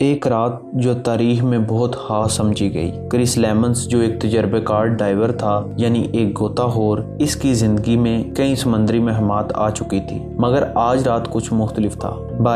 ایک رات جو تاریخ میں بہت خاص سمجھی گئی۔ کرس لیمنز جو ایک تجربہ کار ڈائیور تھا، یعنی ایک غوطہ خور، اس کی زندگی میں کئی سمندری مہمات آ چکی تھی، مگر آج رات کچھ مختلف تھا۔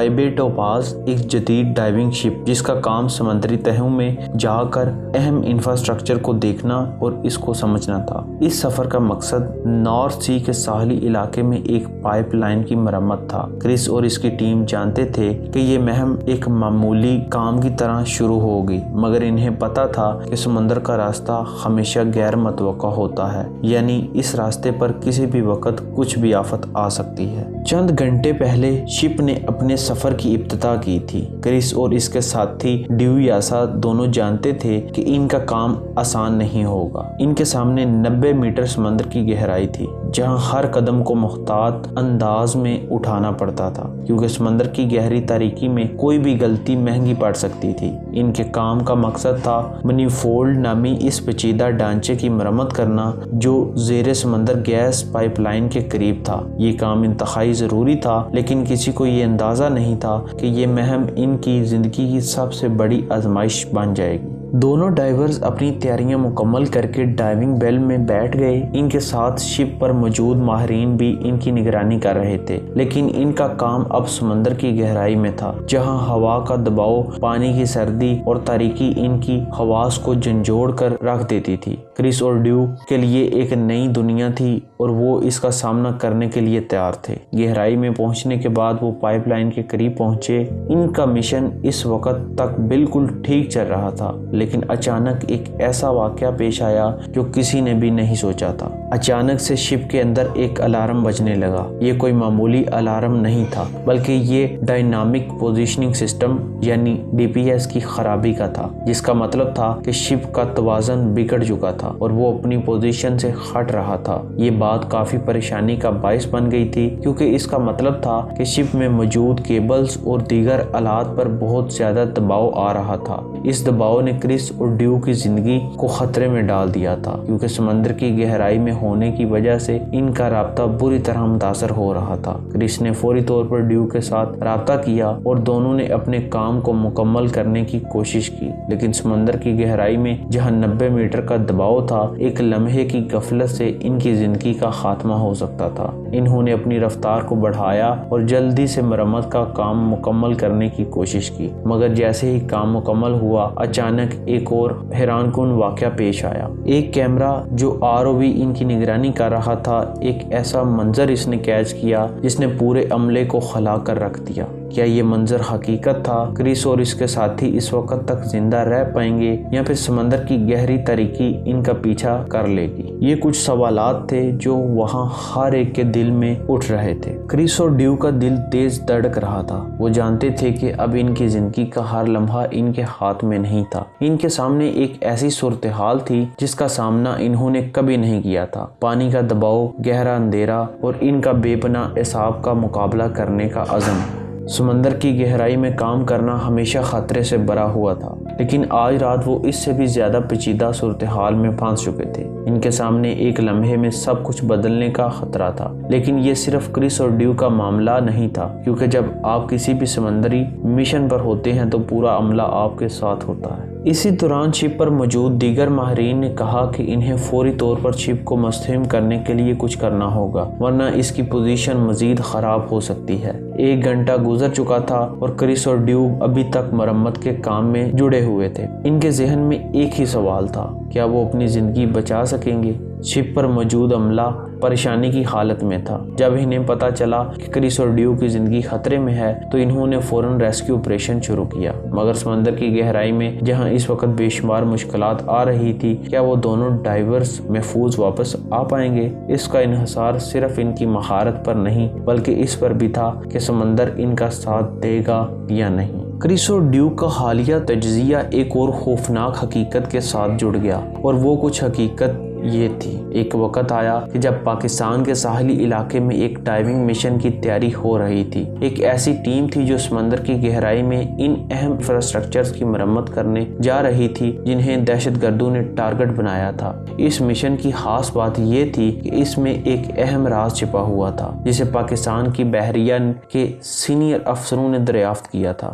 بے ٹوپاز ایک جدید ڈائیونگ شپ جس کا کام سمندری تہوں میں جا کر اہم انفراسٹرکچر کو دیکھنا اور اس کو سمجھنا تھا۔ اس سفر کا مقصد نارتھ سی کے ساحلی علاقے میں ایک پائپ لائن کی مرمت تھا۔ کرس اور اس کی ٹیم جانتے تھے کہ یہ مہم ایک معمولی کام کی طرح شروع ہوگی، مگر انہیں پتا تھا کہ سمندر کا راستہ ہمیشہ غیر متوقع ہوتا ہے، یعنی اس راستے پر کسی بھی وقت کچھ بھی آفت آ سکتی ہے۔ چند گھنٹے پہلے شپ نے اپنے سفر کی ابتدا کی تھی۔ کرس اور اس کے ساتھی ڈیو یاسا دونوں جانتے تھے کہ ان کا کام آسان نہیں ہوگا۔ ان کے سامنے 90 میٹر سمندر کی گہرائی تھی، جہاں ہر قدم کو محتاط انداز میں اٹھانا پڑتا تھا، کیونکہ سمندر کی گہری تاریکی میں کوئی بھی غلطی مہنگی پڑ سکتی تھی۔ ان کے کام کا مقصد تھا منیفولڈ نامی اس پیچیدہ ڈھانچے کی مرمت کرنا جو زیر سمندر گیس پائپ لائن کے قریب تھا۔ یہ کام انتہائی ضروری تھا، لیکن کسی کو یہ اندازہ نہیں تھا کہ یہ مہم ان کی زندگی کی سب سے بڑی آزمائش بن جائے گی۔ دونوں ڈائیورز اپنی تیاریاں مکمل کر کے ڈائیونگ بیل میں بیٹھ گئے۔ ان کے ساتھ شپ پر موجود ماہرین بھی ان کی نگرانی کر رہے تھے، لیکن ان کا کام اب سمندر کی گہرائی میں تھا، جہاں ہوا کا دباؤ، پانی کی سردی اور تاریکی ان کی حواس کو جھنجھوڑ کر رکھ دیتی تھی۔ کرس اور ڈیو کے لیے ایک نئی دنیا تھی اور وہ اس کا سامنا کرنے کے لیے تیار تھے۔ گہرائی میں پہنچنے کے بعد وہ پائپ لائن کے قریب پہنچے۔ ان کا مشن اس وقت تک بالکل ٹھیک چل رہا تھا، لیکن اچانک ایک ایسا واقعہ پیش آیا جو کسی نے بھی نہیں سوچا تھا۔ اچانک سے شپ کے اندر ایک الارم بجنے لگا۔ یہ کوئی معمولی الارم نہیں تھا، بلکہ یہ ڈائنامک پوزیشننگ سسٹم یعنی DPS کی خرابی کا تھا، جس کا مطلب تھا کہ شپ کا توازن بگڑ چکا تھا اور وہ اپنی پوزیشن سے ہٹ رہا تھا۔ یہ بات کافی پریشانی کا باعث بن گئی تھی، کیونکہ اس کا مطلب تھا کہ شپ میں موجود کیبلز اور دیگر آلات پر بہت زیادہ دباؤ آ رہا تھا۔ اس دباؤ نے کرس اور ڈیو کی زندگی کو خطرے میں ڈال دیا تھا، کیونکہ سمندر کی گہرائی میں ہونے کی وجہ سے ان کا رابطہ بری طرح متاثر ہو رہا تھا۔ کرس نے فوری طور پر ڈیو کے ساتھ رابطہ کیا اور دونوں نے اپنے کام کو مکمل کرنے کی کوشش کی، لیکن سمندر کی گہرائی میں جہاں 90 میٹر کا دباؤ تھا، ایک لمحے کی غفلت سے ان کی زندگی کا خاتمہ ہو سکتا تھا۔ انہوں نے اپنی رفتار کو بڑھایا اور جلدی سے مرمت کا کام مکمل کرنے کی کوشش کی، مگر جیسے ہی کام مکمل ہوا، اچانک ایک اور حیران کن واقعہ پیش آیا۔ ایک کیمرہ جو ROV ان کی نگرانی کر رہا تھا، ایک ایسا منظر اس نے کیچ کیا جس نے پورے عملے کو ہلا کر رکھ دیا۔ کیا یہ منظر حقیقت تھا؟ کرس اور اس کے ساتھی اس وقت تک زندہ رہ پائیں گے یا پھر سمندر کی گہری تاریکی ان کا پیچھا کر لے گی؟ یہ کچھ سوالات تھے جو وہاں ہر ایک کے دل میں اٹھ رہے تھے۔ کرس اور ڈیو کا دل تیز دھڑک رہا تھا۔ وہ جانتے تھے کہ اب ان کی زندگی کا ہر لمحہ ان کے ہاتھ میں نہیں تھا۔ ان کے سامنے ایک ایسی صورتحال تھی جس کا سامنا انہوں نے کبھی نہیں کیا تھا۔ پانی کا دباؤ، گہرا اندھیرا اور ان کا بے پناہ اعصاب کا مقابلہ کرنے کا عزم۔ سمندر کی گہرائی میں کام کرنا ہمیشہ خطرے سے بھرا ہوا تھا، لیکن آج رات وہ اس سے بھی زیادہ پیچیدہ صورتحال میں پھنس چکے تھے۔ ان کے سامنے ایک لمحے میں سب کچھ بدلنے کا خطرہ تھا، لیکن یہ صرف کرس اور ڈیو کا معاملہ نہیں تھا، کیونکہ جب آپ کسی بھی سمندری مشن پر ہوتے ہیں تو پورا عملہ آپ کے ساتھ ہوتا ہے۔ اسی دوران شپ پر موجود دیگر ماہرین نے کہا کہ انہیں فوری طور پر شپ کو مستحکم کرنے کے لیے کچھ کرنا ہوگا، ورنہ اس کی پوزیشن مزید خراب ہو سکتی ہے۔ 1 گھنٹہ گزر چکا تھا اور کرس اور ڈیو ابھی تک مرمت کے کام میں جڑے ہوئے تھے۔ ان کے ذہن میں ایک ہی سوال تھا، کیا وہ اپنی زندگی بچا سکیں گے؟ شپ پر موجود عملہ پریشانی کی حالت میں تھا۔ جب انہیں پتہ چلا کہ کرس اور ڈیو کی زندگی خطرے میں ہے تو انہوں نے فوراً ریسکیو آپریشن شروع کیا، مگر سمندر کی گہرائی میں جہاں اس وقت بے شمار مشکلات آ رہی تھی، کیا وہ دونوں ڈائیورز محفوظ واپس آ پائیں گے؟ اس کا انحصار صرف ان کی مہارت پر نہیں بلکہ اس پر بھی تھا کہ سمندر ان کا ساتھ دے گا یا نہیں۔ کرس اور ڈیو کا حالیہ تجزیہ ایک اور خوفناک حقیقت کے ساتھ جڑ گیا، اور وہ کچھ حقیقت یہ تھی۔ ایک وقت آیا کہ جب پاکستان کے ساحلی علاقے میں ایک ڈائیونگ مشن کی تیاری ہو رہی تھی۔ ایک ایسی ٹیم تھی جو سمندر کی گہرائی میں ان اہم انفراسٹرکچرز کی مرمت کرنے جا رہی تھی جنہیں دہشت گردوں نے ٹارگٹ بنایا تھا۔ اس مشن کی خاص بات یہ تھی کہ اس میں ایک اہم راز چھپا ہوا تھا جسے پاکستان کی بحریہ کے سینئر افسروں نے دریافت کیا تھا۔